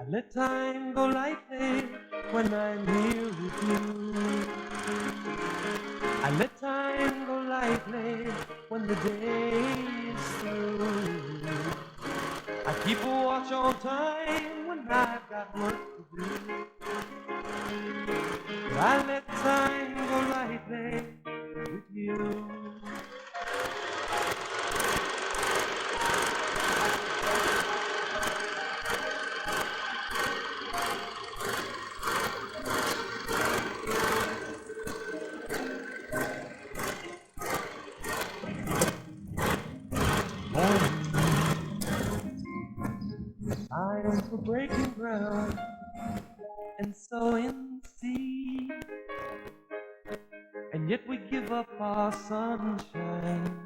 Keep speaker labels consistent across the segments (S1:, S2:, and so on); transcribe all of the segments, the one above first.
S1: I let time go lightly when I'm here with you. I let time go lightly when the day is through. I keep a watch on time when I've got work to do. But I let time go lightly with you. Time for breaking ground and sowing seed, and yet we give up our sunshine.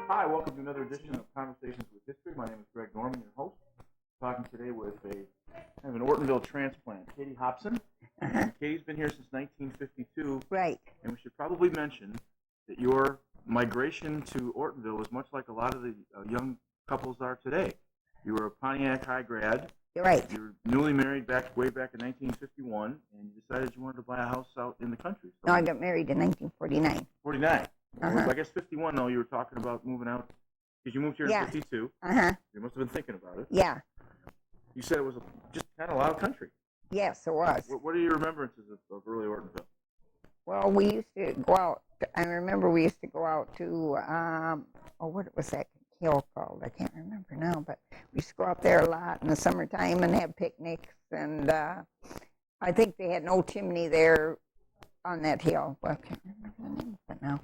S2: Hi, welcome to another edition of Conversations with History. My name is Greg Norman, your host. Talking today with an Ortonville transplant, Katie Hobson. Katie's been here since 1952.
S3: Right.
S2: And we should probably mention that your migration to Ortonville was much like a lot of the young couples are today. You were a Pontiac high grad.
S3: You're right.
S2: You were newly married way back in 1951, and you decided you wanted to buy a house out in the country. So
S3: No, I got married in 1949.
S2: 49. Well, I guess 51, though, you were talking about moving out, because you moved here in 52.
S3: Uh-huh.
S2: You must have been thinking about it.
S3: Yeah.
S2: You said it was just kind of a lot of country.
S3: Yes, it was.
S2: What are your remembrances of early Ortonville?
S3: Well, we used to go out. I remember we used to go out to, what was that hill called? I can't remember now, but we used to go out there a lot in the summertime and have picnics. And I think they had no chimney there on that hill. Well, I can't remember the name of it now.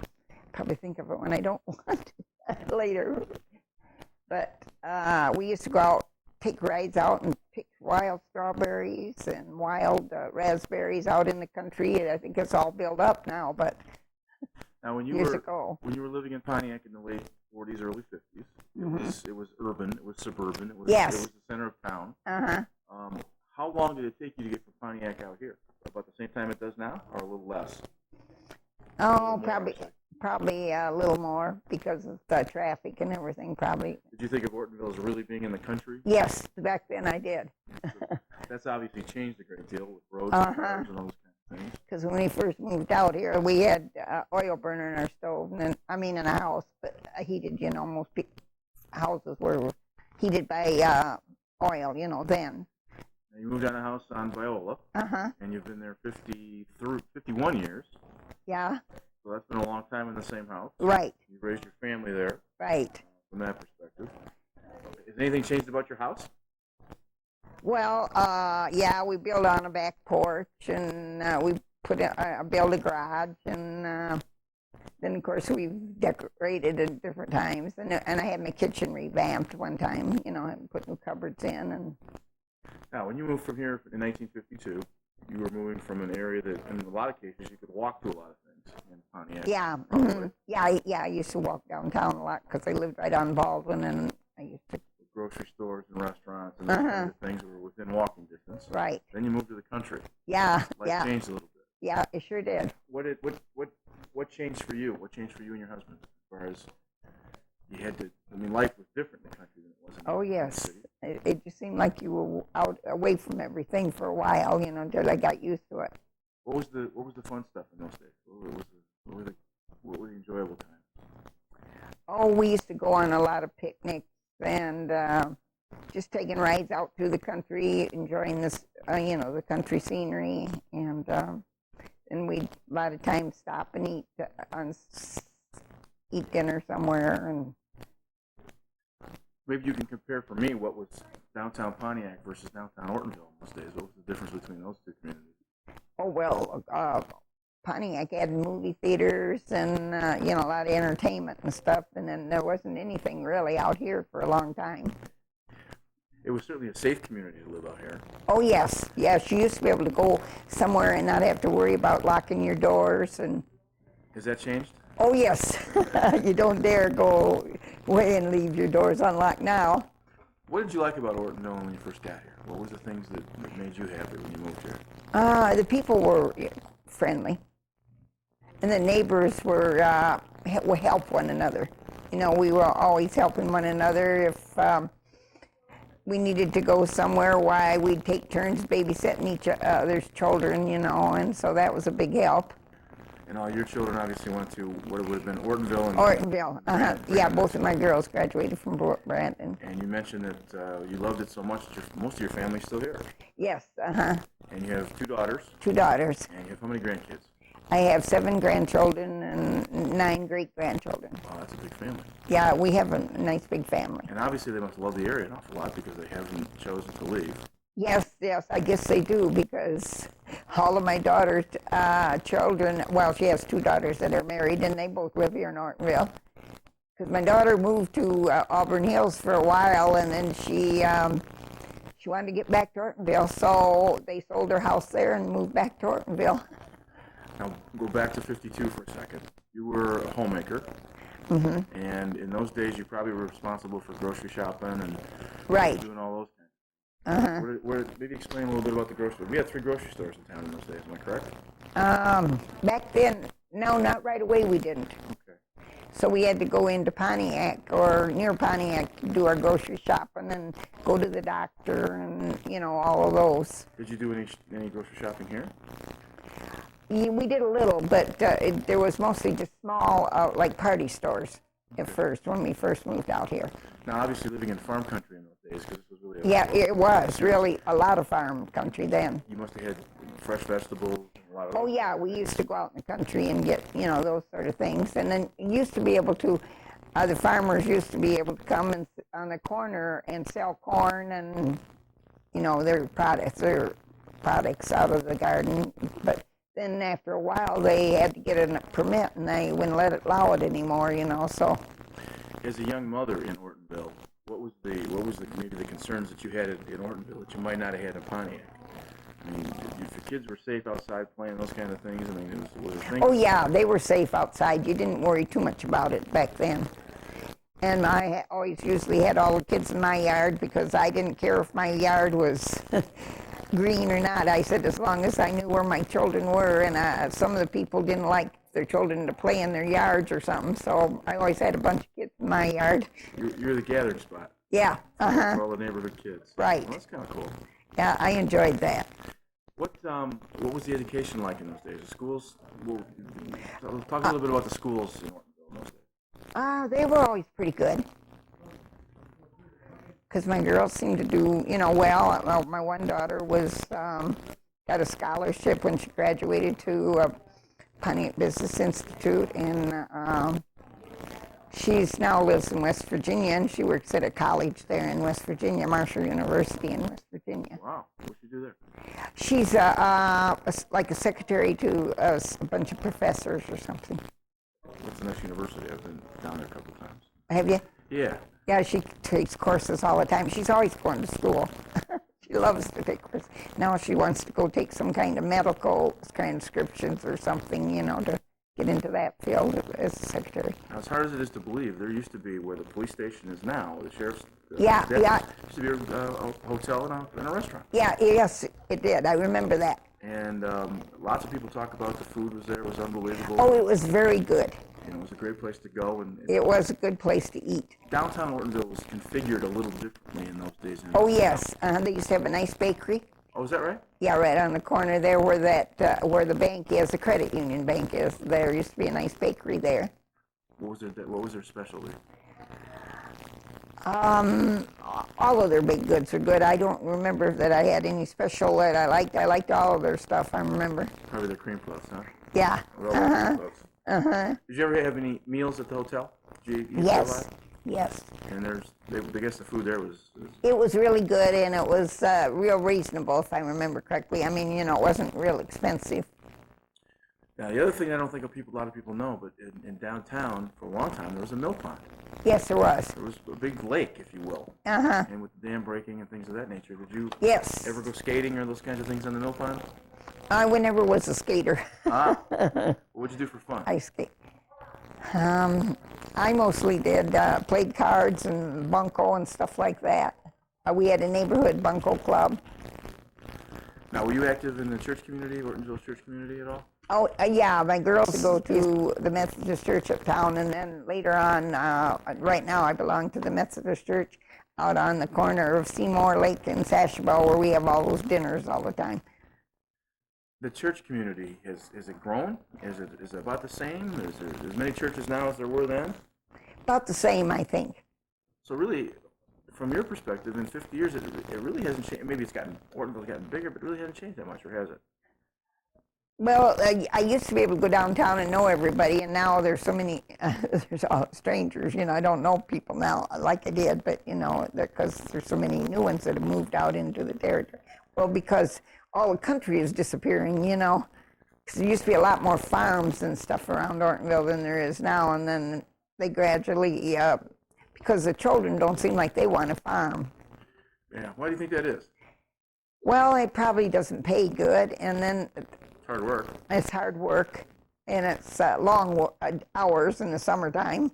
S3: Probably think of it when I don't want to later. But we used to go out, take rides out and pick wild strawberries and wild raspberries out in the country. I think it's all built up now, but
S2: now when you were living in Pontiac in the late 40s, early 50s, it was urban, it was suburban, it was the center of town.
S3: Uh-huh.
S2: How long did it take you to get from Pontiac out here? About the same time it does now, or a little less?
S3: Oh, probably a little more because of the traffic and everything, probably.
S2: Did you think of Ortonville as really being in the country?
S3: Yes, back then I did.
S2: That's obviously changed a great deal with roads and cars and all those kinds of things.
S3: Because when we first moved out here, we had oil burner in our stove, and in a house, but heated, most houses were heated by oil, then.
S2: Now you moved out of a house on Viola, and you've been there 51 years.
S3: Yeah.
S2: So that's been a long time in the same house.
S3: Right.
S2: You raised your family there.
S3: Right.
S2: From that perspective. Has anything changed about your house?
S3: Well, we built on a back porch, and we built a garage, and then, of course, we've decorated at different times. And I had my kitchen revamped one time, and put new cupboards in. And
S2: now, when you moved from here in 1952, you were moving from an area that, in a lot of cases, you could walk to a lot of things in Pontiac.
S3: Yeah. I used to walk downtown a lot because I lived right on Baldwin, and I used to.
S2: Grocery stores and restaurants and those kinds of things were within walking distance.
S3: Right.
S2: Then you moved to the country.
S3: Yeah.
S2: Life changed a little bit.
S3: Yeah, it sure did.
S2: What changed for you? What changed for you and your husband? As far as you had to, life was different in the country than it was in the city.
S3: It just seemed like you were out away from everything for a while, until I got used to it.
S2: What was the fun stuff in those days? What were the enjoyable times?
S3: Oh, we used to go on a lot of picnics and just taking rides out through the country, enjoying this, the country scenery, and we'd a lot of times stop and eat dinner somewhere. And
S2: maybe you can compare for me what was downtown Pontiac versus downtown Ortonville in those days. What was the difference between those two communities?
S3: Oh well, Pontiac had movie theaters and a lot of entertainment and stuff, and then there wasn't anything really out here for a long time.
S2: It was certainly a safe community to live out here.
S3: Oh yes, you used to be able to go somewhere and not have to worry about locking your doors. And
S2: has that changed?
S3: Oh yes, you don't dare go away and leave your doors unlocked now.
S2: What did you like about Ortonville when you first got here? What was the things that made you happy when you moved here?
S3: The people were friendly. And the neighbors would help one another. We were always helping one another. If we needed to go somewhere, why we'd take turns babysitting each other's children, you know, and so that was a big help.
S2: And all your children obviously went to what would have been Ortonville.
S3: Ortonville, yeah, both of my girls graduated from Brandon.
S2: And you mentioned that you loved it so much that most of your family's still here.
S3: Yes,
S2: And you have 2 daughters.
S3: 2 daughters.
S2: And you have how many grandkids?
S3: I have 7 grandchildren and 9 great-grandchildren.
S2: Wow, that's a big family.
S3: Yeah, we have a nice big family.
S2: And obviously they must love the area an awful lot because they haven't chosen to leave.
S3: Yes, I guess they do, because all of my daughter's children, well, she has 2 daughters that are married, and they both live here in Ortonville. Because my daughter moved to Auburn Hills for a while, and then she wanted to get back to Ortonville, so they sold her house there and moved back to Ortonville.
S2: Now, go back to 52 for a second. You were a homemaker. And in those days, you probably were responsible for grocery shopping and
S3: Right.
S2: doing all those things. Maybe explain a little bit about the grocery. We had 3 grocery stores in town in those days. Am I correct?
S3: Back then, no, not right away we didn't.
S2: Okay.
S3: So we had to go into Pontiac or near Pontiac to do our grocery shopping and go to the doctor and, you know, all of those.
S2: Did you do any grocery shopping here?
S3: We did a little, but there was mostly just small, like party stores at first, when we first moved out here.
S2: Now, obviously, living in farm country in those days, because this was really
S3: Yeah, it was really a lot of farm country then.
S2: You must have had fresh vegetables and a lot of
S3: Oh yeah, we used to go out in the country and get, you know, those sort of things. And then you used to be able to, the farmers used to be able to come and sit on the corner and sell corn and, you know, their products out of the garden. But then after a while, they had to get a permit, and they wouldn't allow it anymore, you know. So,
S2: as a young mother in Ortonville, what was maybe the concerns that you had in Ortonville that you might not have had in Pontiac? I mean, if the kids were safe outside playing those kind of things, I mean, was there things?
S3: oh yeah, they were safe outside. You didn't worry too much about it back then. And I always usually had all the kids in my yard, because I didn't care if my yard was green or not. I said, as long as I knew where my children were. And some of the people didn't like their children to play in their yards or something, so I always had a bunch of kids in my yard.
S2: You're the gathering spot.
S3: Yeah.
S2: For all the neighborhood kids.
S3: Right.
S2: Well, that's kind of cool.
S3: Yeah, I enjoyed that.
S2: What was the education like in those days? The schools? Talk a little bit about the schools in Ortonville in those days.
S3: They were always pretty good, because my girls seemed to do, you know, well. My one daughter got a scholarship when she graduated to Pontiac Business Institute, and she's now lives in West Virginia, and she works at a college there in West Virginia, Marshall University in West Virginia.
S2: Wow, what'd she do there?
S3: She's like a secretary to a bunch of professors or something.
S2: What's the next university? I've been down there a couple of times.
S3: Have you?
S2: Yeah.
S3: Yeah, she takes courses all the time. She's always going to school. She loves to take courses. Now she wants to go take some kind of medical transcriptions or something, you know, to get into that field as a secretary.
S2: Now, as hard as it is to believe, there used to be where the police station is now, the sheriff's
S3: Yeah.
S2: used to be a hotel and a restaurant.
S3: Yeah, yes, it did. I remember that.
S2: And lots of people talk about the food was there, it was unbelievable.
S3: Oh, it was very good.
S2: You know, it was a great place to go. And
S3: It was a good place to eat.
S2: downtown Ortonville was configured a little differently in those days.
S3: Oh, yes. They used to have a nice bakery.
S2: Oh, is that right?
S3: Yeah, right on the corner there where where the bank is, the credit union bank is. There used to be a nice bakery there.
S2: What was their specialty?
S3: All of their baked goods are good. I don't remember that I had any special that I liked. I liked all of their stuff, I remember.
S2: Probably their cream puffs, huh?
S3: Yeah.
S2: Well, cream puffs. Did you ever have any meals at the hotel? Did you eat there a lot?
S3: Yes.
S2: And I guess the food there was
S3: It was really good, and it was real reasonable, if I remember correctly. I mean, you know, it wasn't real expensive.
S2: Now, the other thing I don't think a lot of people know, but in downtown, for a long time, there was a mill pond.
S3: Yes, there was.
S2: There was a big lake, if you will.
S3: Uh-huh.
S2: And with the dam breaking and things of that nature, did you
S3: Yes.
S2: ever go skating or those kinds of things on the mill pond?
S3: I never was a skater.
S2: What'd you do for fun?
S3: I skate. I mostly did played cards and bunco and stuff like that. We had a neighborhood bunco club.
S2: Now, were you active in the church community, Ortonville church community at all?
S3: Oh, yeah, my girls go to the Methodist Church uptown, and then later on, right now I belong to the Methodist Church out on the corner of Seymour Lake and Sashabo, where we have all those dinners all the time.
S2: The church community, is it grown? Is it about the same? Is there as many churches now as there were then?
S3: About the same, I think.
S2: So really, from your perspective, in 50 years, it really hasn't changed. Maybe Ortonville's gotten bigger, but it really hasn't changed that much, or has it?
S3: Well, I used to be able to go downtown and know everybody, and now there's so many, there's all strangers, I don't know people now like I did, but, because there's so many new ones that have moved out into the territory. Well, because all the country is disappearing, because there used to be a lot more farms and stuff around Ortonville than there is now, and then they gradually, because the children don't seem like they want to farm.
S2: Yeah, why do you think that is?
S3: Well, it probably doesn't pay good, and then
S2: Hard work.
S3: it's hard work, and it's long hours in the summertime.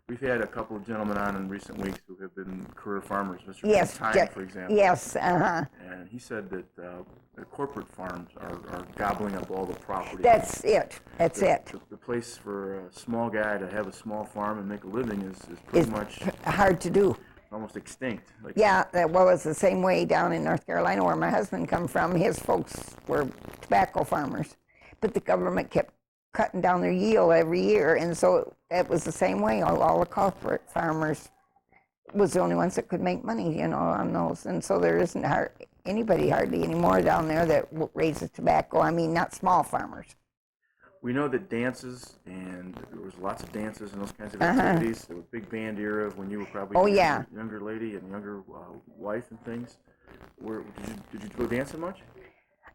S2: We've had a couple of gentlemen on in recent weeks who have been career farmers. Mr.
S3: Yes,
S2: Time, for example.
S3: Yes,
S2: And he said that the corporate farms are gobbling up all the property.
S3: That's it. That's it.
S2: The place for a small guy to have a small farm and make a living is pretty much
S3: Hard to do.
S2: almost extinct. Like,
S3: Yeah, well, it's the same way down in North Carolina where my husband come from. His folks were tobacco farmers, but the government kept cutting down their yield every year, and so it was the same way. All the corporate farmers was the only ones that could make money, on those, and so there isn't anybody hardly anymore down there that raises tobacco. I mean, not small farmers.
S2: we know that dances, and there was lots of dances and those kinds of activities. There was a big band era of when you were probably a younger lady and younger wife and things. Did you go dancing much?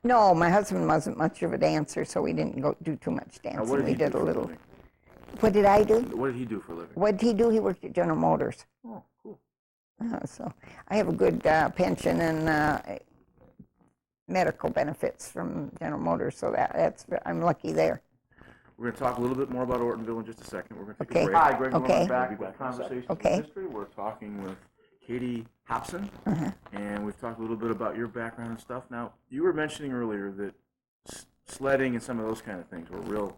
S3: No, my husband wasn't much of a dancer, so we didn't go do too much dancing.
S2: What did he
S3: we did
S2: do
S3: a
S2: for
S3: little.
S2: living?
S3: What did I do?
S2: What did he do for a living?
S3: What did he do? He worked at General Motors.
S2: Oh, cool.
S3: So I have a good pension and medical benefits from General Motors, so I'm lucky there.
S2: We're going to talk a little bit more about Ortonville in just a second. We're going to take
S3: Okay.
S2: a break. Hi, Greg.
S3: Okay.
S2: We're back with Conversations
S3: Okay.
S2: with History. We're talking with Katie Hobson, and we've talked a little bit about your background and stuff. Now, you were mentioning earlier that sledding and some of those kind of things were real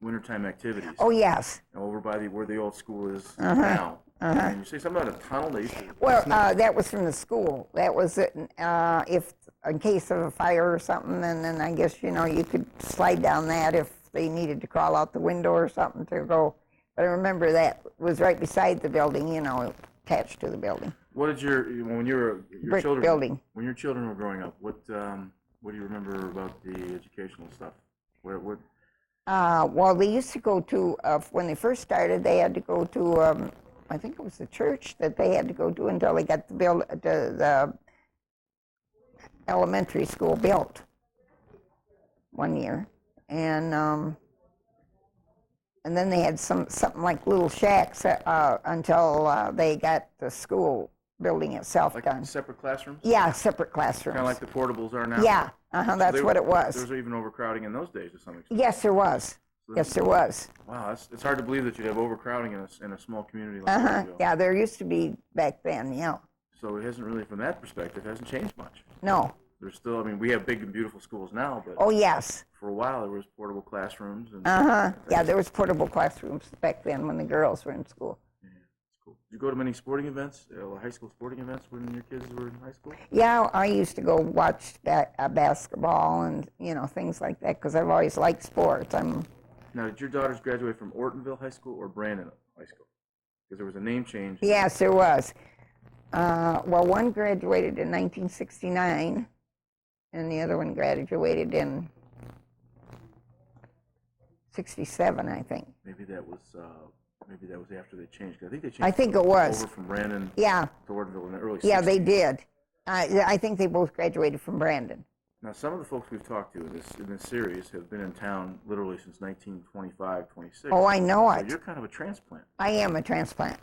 S2: wintertime activities.
S3: Oh, yes.
S2: Over by where the old school is now. And you say something about a tunnel they used to...
S3: Well, that was from the school. That was if in case of a fire or something, and then I guess, you could slide down that if they needed to crawl out the window or something to go. But I remember that was right beside the building, attached to the building.
S2: What did your
S3: Brick
S2: children...
S3: building.
S2: When your children were growing up, what do you remember about the educational stuff?
S3: Well, they used to go to, when they first started, they had to go to, I think it was the church that they had to go to until they got the elementary school built one year. And then they had something like little shacks until they got the school building itself
S2: Like
S3: done.
S2: separate classrooms?
S3: Yeah, separate classrooms.
S2: Kind of like the portables are now?
S3: Yeah, that's what it was.
S2: There was even overcrowding in those days to some extent.
S3: Yes, there was. Yes, there was.
S2: Wow, it's hard to believe that you'd have overcrowding in a small community like Ortonville.
S3: Yeah, there used to be back then, yeah.
S2: So it hasn't really, from that perspective, hasn't changed much.
S3: No.
S2: There's still, we have big and beautiful schools now, but
S3: Oh, yes.
S2: for a while there was portable classrooms. And
S3: Yeah, there was portable classrooms back then when the girls were in school.
S2: Yeah, it's cool. Did you go to many sporting events, high school sporting events when your kids were in high school?
S3: Yeah, I used to go watch basketball and, things like that because I've always liked sports.
S2: Now, did your daughters graduate from Ortonville High School or Brandon High School? Because there was a name change.
S3: Yes, there was. Well, one graduated in 1969, and the other one graduated in 67, I think.
S2: Maybe that was after they changed. 'Cause I think they changed.
S3: I think it was.
S2: Over from Brandon
S3: Yeah.
S2: to Ortonville in the early 60s.
S3: Yeah, they did. I think they both graduated from Brandon.
S2: Now, some of the folks we've talked to in this series have been in town literally since 1925, 26.
S3: Oh, I know
S2: So
S3: it.
S2: you're kind of a transplant.
S3: I am a transplant.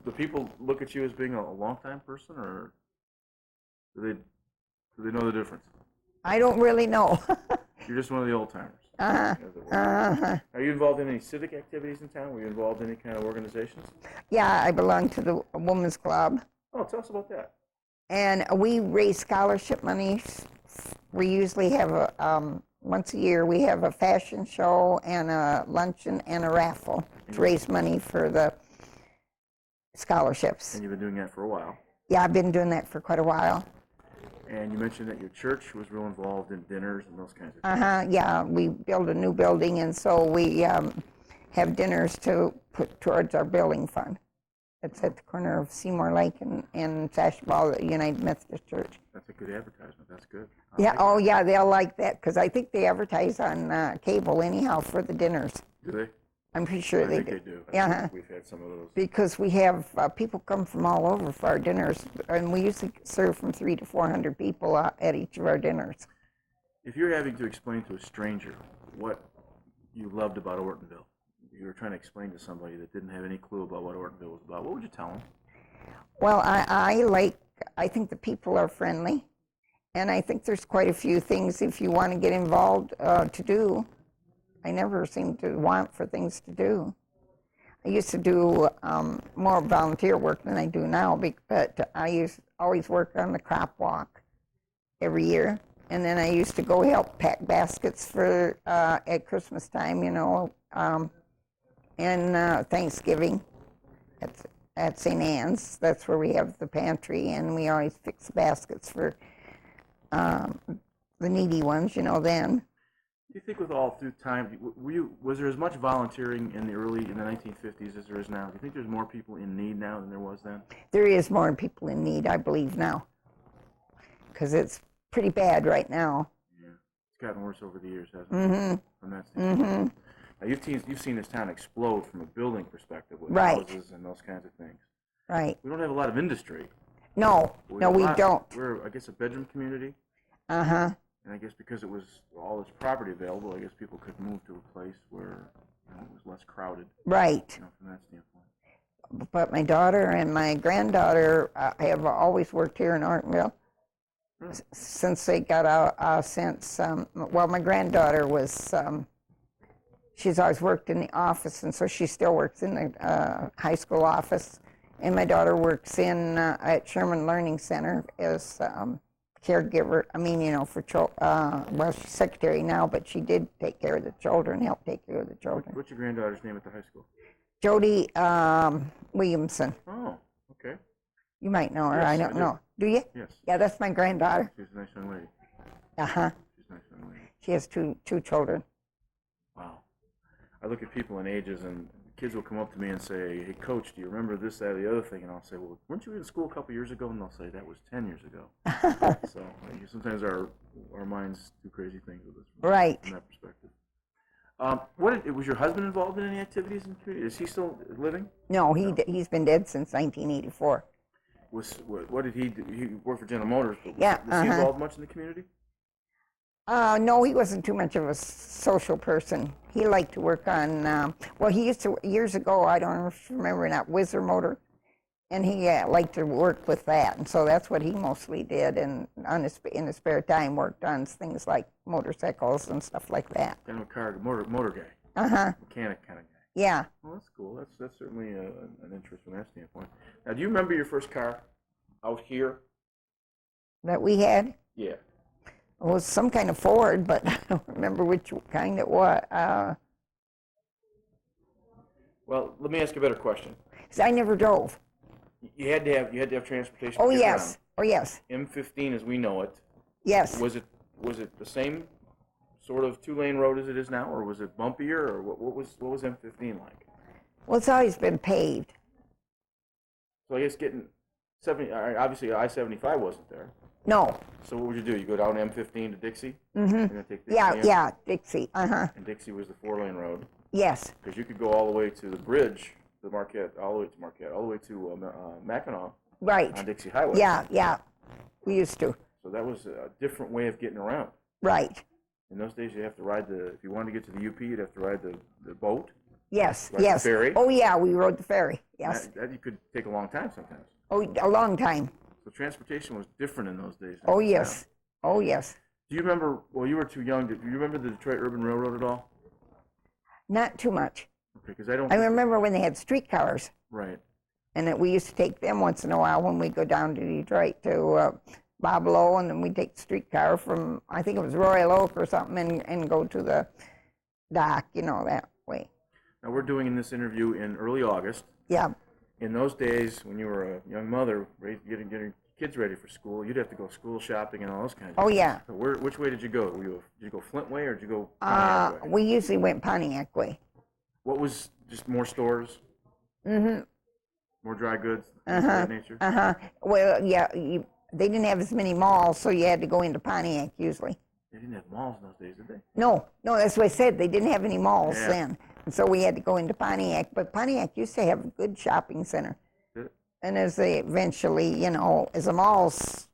S2: Do people look at you as being a long-time person, or do they know the difference?
S3: I don't really know.
S2: You're just one of the old-timers.
S3: Uh-huh.
S2: as it were. Are you involved in any civic activities in town? Were you involved in any kind of organizations?
S3: Yeah, I belong to the Women's Club,
S2: Oh, tell us about that.
S3: and we raise scholarship money. We usually have once a year we have a fashion show and a luncheon and a raffle to raise money for the scholarships.
S2: And you've been doing that for a while.
S3: Yeah, I've been doing that for quite a while.
S2: And you mentioned that your church was real involved in dinners and those kinds of things.
S3: Yeah, we built a new building, and so we have dinners to put towards our building fund. It's at the corner of Seymour Lake and Sashball, United Methodist Church.
S2: That's a good advertisement. That's good.
S3: Yeah, they'll like that, because I think they advertise on cable anyhow for the dinners.
S2: Do they?
S3: I'm pretty sure
S2: I
S3: they
S2: think
S3: do.
S2: they do.
S3: Yeah.
S2: We've had some of those.
S3: Because we have people come from all over for our dinners, and we usually serve from 300 to 400 people at each of our dinners.
S2: If you're having to explain to a stranger what you loved about Ortonville, you were trying to explain to somebody that didn't have any clue about what Ortonville was about, what would you tell them?
S3: Well, I think the people are friendly, and I think there's quite a few things if you want to get involved to do. I never seem to want for things to do. I used to do more volunteer work than I do now, but I always work on the crop walk every year. And then I used to go help pack baskets for at Christmas time, and Thanksgiving at St. Anne's. That's where we have the pantry, and we always fix baskets for the needy ones, then.
S2: Do you think with all through time, was there as much volunteering in the 1950s as there is now? Do you think there's more people in need now than there was then?
S3: There is more people in need, I believe, now, because it's pretty bad right now.
S2: Yeah, it's gotten worse over the years, hasn't it? From that standpoint. Now, you've seen this town explode from a building perspective with houses and those kinds of things.
S3: Right.
S2: We don't have a lot of industry.
S3: No, we don't.
S2: We're, I guess, a bedroom community. And I guess because it was all this property available, I guess people could move to a place where it was less crowded.
S3: Right.
S2: From that standpoint.
S3: But my daughter and my granddaughter have always worked here in Ortonville. Since they got out, my granddaughter was, she's always worked in the office, and so she still works in the high school office. And my daughter works at Sherman Learning Center as caregiver. For she's secretary now, but she did take care of the children, help take care of the children.
S2: What's your granddaughter's name at the high school?
S3: Jody Williamson.
S2: Oh, okay.
S3: You might know her.
S2: Yes,
S3: I don't know. Do you?
S2: Yes.
S3: Yeah, that's my granddaughter.
S2: She's a nice young lady.
S3: She's
S2: a nice young lady.
S3: She has two children.
S2: Wow. I look at people in ages, and kids will come up to me and say, "Hey, Coach, do you remember this, that, or the other thing?" And I'll say, "Well, weren't you in school a couple years ago?" And they'll say, "That was 10 years ago." So sometimes our minds do crazy things with us from that perspective. Was your husband involved in any activities in the community? Is he still living?
S3: No, he's been dead since 1984.
S2: What did he do? He worked for General Motors, but was he involved much in the community?
S3: No, he wasn't too much of a social person. He liked to work on, he used to, years ago, I don't remember, not Whizzer Motor, and he liked to work with that, and so that's what he mostly did, and in his spare time worked on things like motorcycles and stuff like that.
S2: Kind of a car, motor guy. Mechanic kind of guy.
S3: Yeah.
S2: Well, that's cool. That's certainly an interest from that standpoint. Now, do you remember your first car out here?
S3: That we had?
S2: Yeah.
S3: It was some kind of Ford, but I don't remember which kind it was.
S2: Well, let me ask you a better question.
S3: 'Cause I never drove.
S2: You had to have transportation.
S3: Oh yes. Oh yes.
S2: M15 as we know it.
S3: Yes.
S2: Was it the same sort of 2-lane road as it is now, or was it bumpier, or what was M15 like?
S3: Well, it's always been paved.
S2: So I guess getting 70, obviously I-75 wasn't there.
S3: No.
S2: So what would you do? You go down M15 to Dixie?
S3: Mm-hmm.
S2: And then take Dixie
S3: yeah, Dixie.
S2: And Dixie was the 4-lane road.
S3: Yes.
S2: Because you could go all the way to the bridge, all the way to Mackinac.
S3: Right.
S2: On Dixie Highway.
S3: Yeah. We used to.
S2: So that was a different way of getting around.
S3: Right.
S2: In those days, you have to ride if you wanted to get to the UP, you'd have to ride the boat.
S3: Yes.
S2: The ferry.
S3: Oh yeah, we rode the ferry. Yes.
S2: That you could take a long time sometimes.
S3: Oh, a long time.
S2: So transportation was different in those days.
S3: Oh yes. Now. Oh yes.
S2: Do you remember? Well, you were too young. Do you remember the Detroit Urban Railroad at all?
S3: Not too much.
S2: Okay, because I don't.
S3: I remember when they had streetcars.
S2: Right.
S3: And that we used to take them once in a while when we go down to Detroit to Bob Lowe, and then we'd take the streetcar from, I think it was Royal Oak or something, and go to the dock, that way.
S2: Now, we're doing this interview in early August.
S3: Yeah.
S2: In those days, when you were a young mother, getting kids ready for school, you'd have to go school shopping and all those kinds of things.
S3: Oh, yeah.
S2: So which way did you go? Did you go Flint way, or did you go Pontiac way?
S3: We usually went Pontiac way.
S2: What was, just more stores?
S3: Mm-hmm.
S2: More dry goods? Of that nature?
S3: Well, yeah, they didn't have as many malls, so you had to go into Pontiac usually.
S2: They didn't have malls in those days, did they?
S3: No, that's what I said. They didn't have any malls
S2: Yeah.
S3: then. And so we had to go into Pontiac. But Pontiac used to have a good shopping center.
S2: Did it?
S3: And as they eventually, as the malls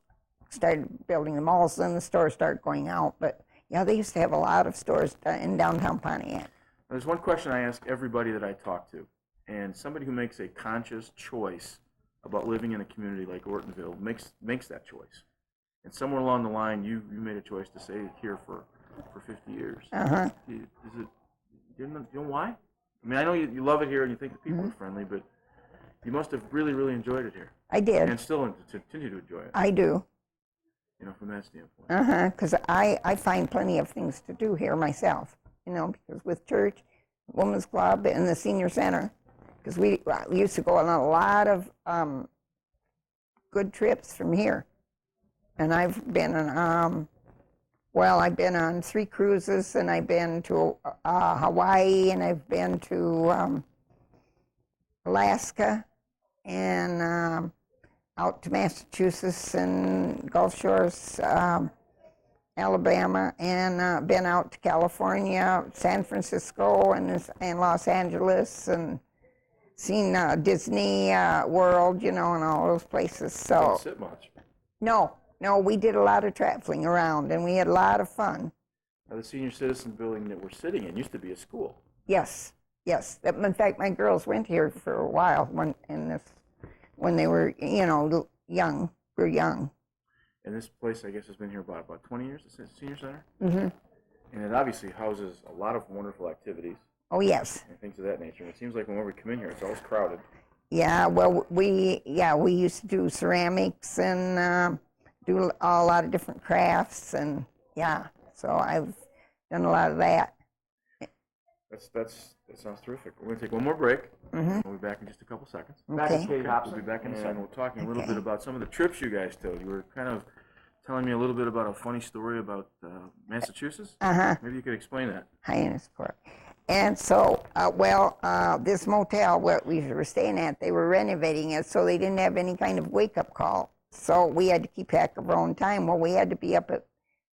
S3: started building the malls, then the stores started going out. But yeah, they used to have a lot of stores in downtown Pontiac.
S2: There's one question I ask everybody that I talk to, and somebody who makes a conscious choice about living in a community like Ortonville makes that choice. And somewhere along the line, you made a choice to stay here for 50 years. Do you know why? I mean, I know you love it here and you think the people are friendly, but you must have really, really enjoyed it here.
S3: I did.
S2: And still continue to enjoy it.
S3: I do.
S2: From that standpoint.
S3: Because I find plenty of things to do here myself, because with church, women's club, and the senior center, because we used to go on a lot of good trips from here. And I've been on, I've been on 3 cruises, and I've been to Hawaii, and I've been to Alaska, and out to Massachusetts and Gulf Shores, Alabama, and been out to California, San Francisco, and Los Angeles, and seen Disney World, and all those places. So
S2: Didn't sit much.
S3: No, we did a lot of traveling around, and we had a lot of fun.
S2: Now, the senior citizen building that we're sitting in used to be a school.
S3: Yes. In fact, my girls went here for a while when they were, young. We're young.
S2: And this place, I guess, has been here about 20 years, the senior center?
S3: Mm-hmm.
S2: And it obviously houses a lot of wonderful activities.
S3: Oh, yes.
S2: And things of that nature. And it seems like whenever we come in here, it's always crowded.
S3: Yeah, well, we used to do ceramics and do a lot of different crafts, and so I've done a lot of that.
S2: That sounds terrific. We're going to take one more break.
S3: Mm-hmm.
S2: We'll be back in just a couple seconds.
S3: Okay.
S2: We'll be back in a second. We're talking a little bit about some of the trips you guys took. You were kind of telling me a little bit about a funny story about Massachusetts. Maybe you could explain that.
S3: Hyannisport. And so, this motel where we were staying at, they were renovating it, so they didn't have any kind of wake-up call. So we had to keep track of our own time. Well, we had to be out at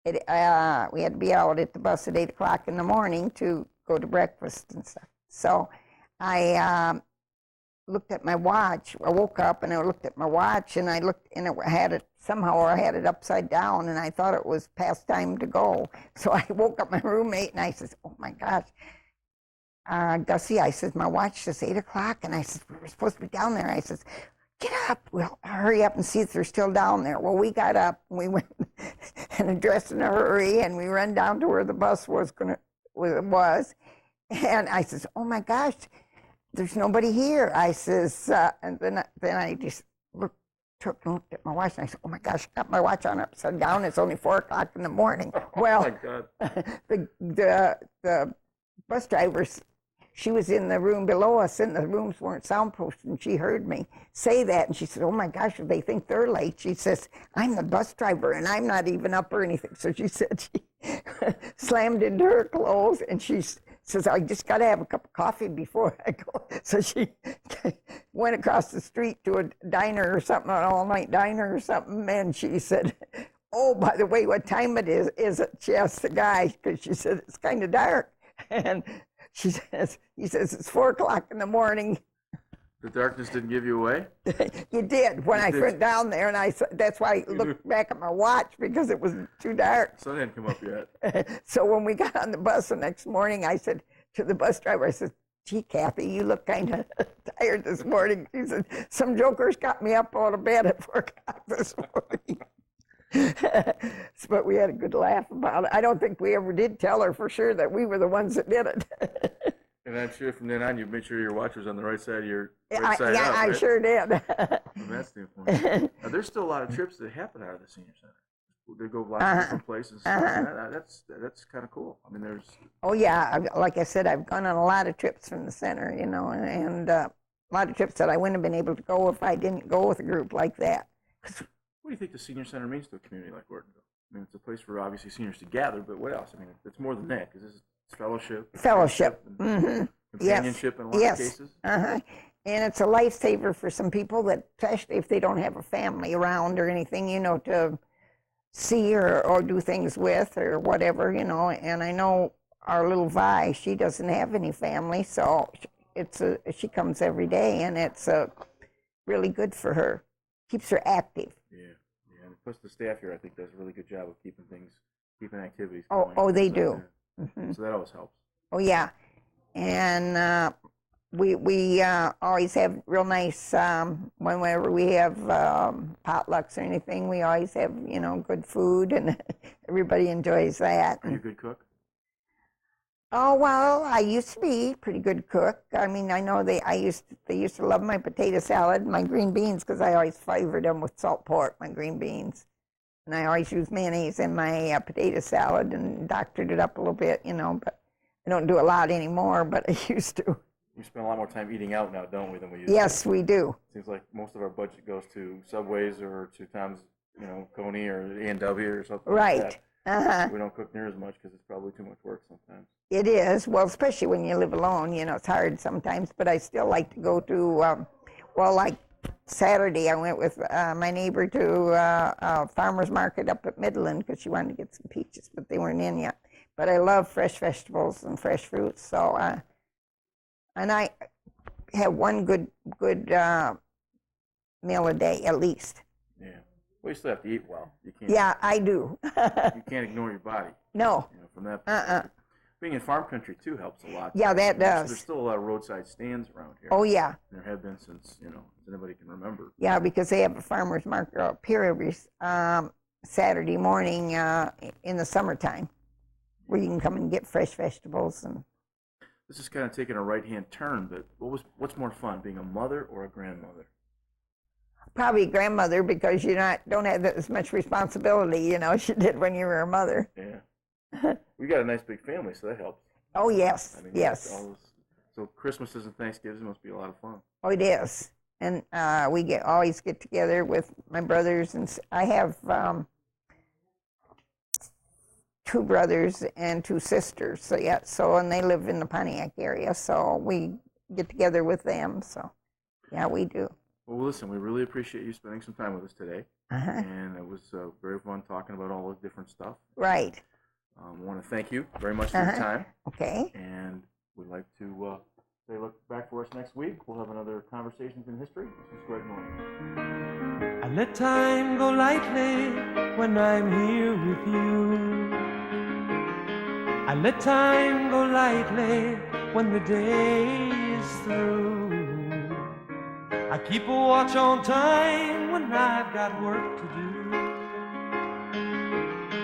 S3: the bus at 8 o'clock in the morning to go to breakfast and stuff. So I looked at my watch. I woke up and I looked at my watch, and I looked, and I had it upside down, and I thought it was past time to go. So I woke up my roommate, and I said, "Oh my gosh, Gussie," I said, "my watch says 8 o'clock," and I said, "We were supposed to be down there." I said, "Get up, well, hurry up and see if they're still down there." Well, we got up, and we went and dressed in a hurry, and we ran down to where the bus was, and I says, "Oh my gosh, there's nobody here." I says, and then I just looked at my watch, and I said, "Oh my gosh, I got my watch on upside down. It's only 4 o'clock in the morning." Well,
S2: my God.
S3: the bus driver, she was in the room below us, and the rooms weren't soundproofed, and she heard me say that, and she said, "Oh my gosh, they think they're late." She says, "I'm the bus driver, and I'm not even up or anything." So she said she slammed into her clothes, and she says, "I just got to have a cup of coffee before I go." So she went across the street to a diner or something, an all-night diner or something, and she said, "Oh, by the way, what time it is it?" She asked the guy, because she said, "It's kind of dark." And he says, "It's 4 o'clock in the morning."
S2: The darkness didn't give you away?
S3: You did. When I went down there, and that's why I looked back at my watch, because it was too dark.
S2: Sun hadn't come up yet.
S3: So when we got on the bus the next morning, I said to the bus driver, I said, "Gee, Kathy, you look kind of tired this morning." She said, "Some jokers got me up out of bed at 4 o'clock this morning." But we had a good laugh about it. I don't think we ever did tell her for sure that we were the ones that did it.
S2: And I'm sure from then on you made sure your watch was on the right side of your right side
S3: yeah,
S2: up,
S3: I
S2: right?
S3: sure did.
S2: From that standpoint. Now, there's still a lot of trips that happen out of the senior center. They go lots of different places. That's kind of cool. I mean, there's.
S3: Oh yeah, like I said, I've gone on a lot of trips from the center, you know, and a lot of trips that I wouldn't have been able to go if I didn't go with a group like that.
S2: What do you think the senior center means to a community like Ortonville? I mean, it's a place for obviously seniors to gather, but what else? I mean, it's more than that because this is fellowship.
S3: Fellowship.
S2: And companionship in a lot of cases.
S3: And it's a lifesaver for some people that, especially if they don't have a family around or anything, you know, to see or do things with or whatever, you know. And I know our little Vi, she doesn't have any family, so she comes every day, and it's really good for her. Keeps her active.
S2: Yeah. And plus the staff here, I think, does a really good job of keeping activities
S3: going.
S2: Oh,
S3: they do.
S2: So that always helps.
S3: Oh, yeah. And we always have real nice, whenever we have potlucks or anything, we always have, you know, good food, and everybody enjoys that.
S2: Are you a good cook?
S3: Oh, well, I used to be a pretty good cook. I mean, I know they used to love my potato salad, my green beans, because I always flavored them with salt pork, my green beans. And I always use mayonnaise in my potato salad and doctored it up a little bit, you know, but I don't do a lot anymore, but I used to.
S2: We spend a lot more time eating out now, don't we, than we used to?
S3: Yes, we do.
S2: Seems like most of our budget goes to Subways or to Tom's, you know, Coney or A&W or something like that. We don't cook near as much because it's probably too much work sometimes.
S3: It is. Well, especially when you live alone, you know, it's hard sometimes, but I still like to go to, like Saturday, I went with my neighbor to a farmer's market up at Midland because she wanted to get some peaches, but they weren't in yet. But I love fresh vegetables and fresh fruits, so and I have one good meal a day at least.
S2: Yeah. Well, you still have to eat well. You can't.
S3: Yeah, I do.
S2: You can't ignore your body.
S3: No.
S2: You know, from that perspective. Being in farm country too helps a lot.
S3: Yeah, that does.
S2: There's still a lot of roadside stands around here.
S3: Oh yeah.
S2: There have been since anybody can remember.
S3: Yeah, because they have a farmer's market up here every Saturday morning in the summertime, where you can come and get fresh vegetables. And
S2: this is kind of taking a right-hand turn, but what's more fun, being a mother or a grandmother?
S3: Probably a grandmother, because you don't have as much responsibility, you know, as you did when you were a mother.
S2: Yeah. We got a nice big family, so that helps.
S3: Oh yes,
S2: I mean,
S3: yes.
S2: So Christmases and Thanksgivings must be a lot of fun.
S3: Oh, it is, and we always get together with my brothers, and I have 2 brothers and 2 sisters. So yeah, and they live in the Pontiac area, so we get together with them. So yeah, we do.
S2: Well, listen, we really appreciate you spending some time with us today, and it was very fun talking about all the different stuff.
S3: Right.
S2: I want to thank you very much for your time.
S3: Okay.
S2: And we'd like to say look back for us next week. We'll have another Conversations in History. This is Greg Norman.
S1: I let time go lightly when I'm here with you. I let time go lightly when the day is through. I keep a watch on time when I've got work to do.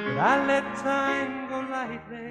S1: But I let time go lightly